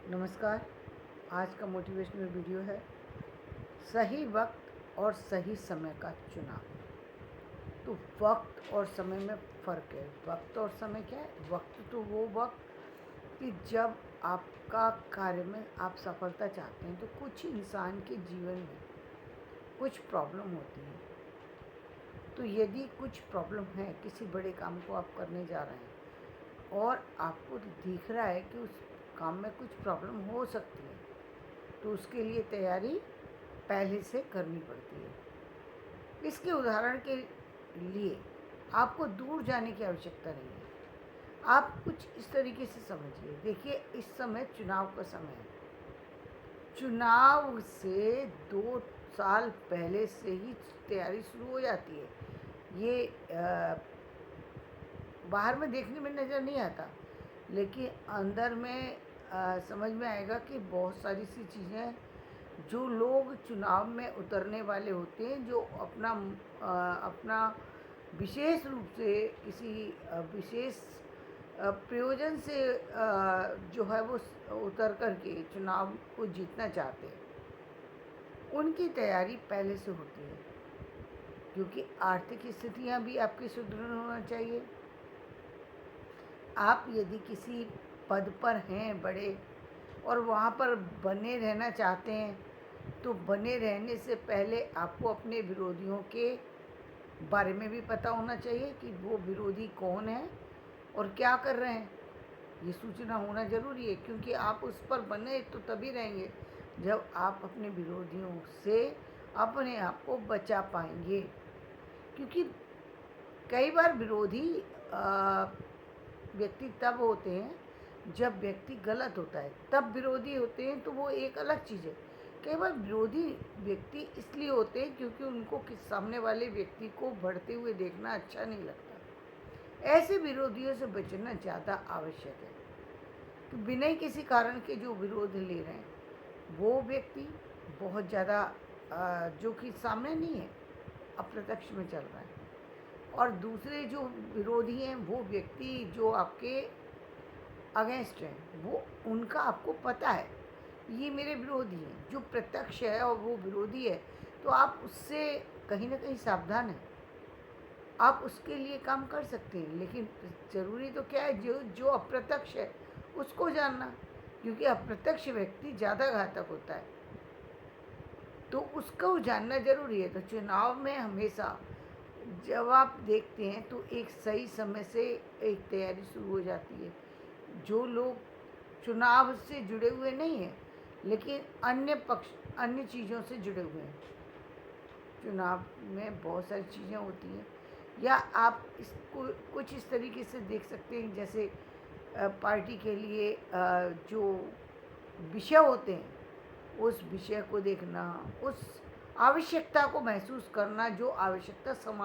नमस्कार। आज का मोटिवेशनल वीडियो है सही वक्त और सही समय का चुनाव। तो वक्त और समय में फ़र्क है। वक्त और समय क्या है? वक्त तो वो वक्त कि जब आपका कार्य में आप सफलता चाहते हैं, तो कुछ इंसान के जीवन में कुछ प्रॉब्लम होती है। तो यदि कुछ प्रॉब्लम है, किसी बड़े काम को आप करने जा रहे हैं और आपको दिख रहा है कि उस काम में कुछ प्रॉब्लम हो सकती है, तो उसके लिए तैयारी पहले से करनी पड़ती है। इसके उदाहरण के लिए आपको दूर जाने की आवश्यकता नहीं है। आप कुछ इस तरीके से समझिए। देखिए, इस समय चुनाव का समय है। चुनाव से 2 साल पहले से ही तैयारी शुरू हो जाती है। ये बाहर में देखने में नज़र नहीं आता, लेकिन अंदर में समझ में आएगा कि बहुत सारी सी चीज़ें हैं। जो लोग चुनाव में उतरने वाले होते हैं, जो अपना विशेष रूप से किसी विशेष प्रयोजन से जो है वो उतर कर के चुनाव को जीतना चाहते हैं, उनकी तैयारी पहले से होती है। क्योंकि आर्थिक स्थितियां भी आपकी सुदृढ़ होना चाहिए। आप यदि किसी पद पर हैं बड़े और वहाँ पर बने रहना चाहते हैं, तो बने रहने से पहले आपको अपने विरोधियों के बारे में भी पता होना चाहिए कि वो विरोधी कौन है और क्या कर रहे हैं। ये सूचना होना ज़रूरी है, क्योंकि आप उस पर बने तो तभी रहेंगे जब आप अपने विरोधियों से अपने आप को बचा पाएंगे। क्योंकि कई बार विरोधी व्यक्ति तब होते हैं जब व्यक्ति गलत होता है, तब विरोधी होते हैं, तो वो एक अलग चीज़ है। कई बार विरोधी व्यक्ति इसलिए होते हैं क्योंकि उनको सामने वाले व्यक्ति को बढ़ते हुए देखना अच्छा नहीं लगता। ऐसे विरोधियों से बचना ज़्यादा आवश्यक है। तो बिना ही किसी कारण के जो विरोध ले रहे हैं, वो व्यक्ति बहुत ज़्यादा जो कि सामने नहीं है, अप्रत्यक्ष में चल रहा है। और दूसरे जो विरोधी हैं, वो व्यक्ति जो आपके अगेंस्ट हैं, वो उनका आपको पता है, ये मेरे विरोधी हैं। जो प्रत्यक्ष है और वो विरोधी है, तो आप उससे कहीं ना कहीं सावधान हैं। आप उसके लिए काम कर सकते हैं, लेकिन ज़रूरी तो क्या है, जो जो अप्रत्यक्ष है उसको जानना। क्योंकि अप्रत्यक्ष व्यक्ति ज़्यादा घातक होता है, तो उसको जानना ज़रूरी है। तो चुनाव में हमेशा जब आप देखते हैं, तो एक सही समय से एक तैयारी शुरू हो जाती है। जो लोग चुनाव से जुड़े हुए नहीं हैं, लेकिन अन्य चीज़ों से जुड़े हुए हैं, चुनाव में बहुत सारी चीज़ें होती हैं। या आप इसको कुछ इस तरीके से देख सकते हैं, जैसे पार्टी के लिए जो विषय होते हैं, उस विषय को देखना, उस आवश्यकता को महसूस करना, जो आवश्यकता समाज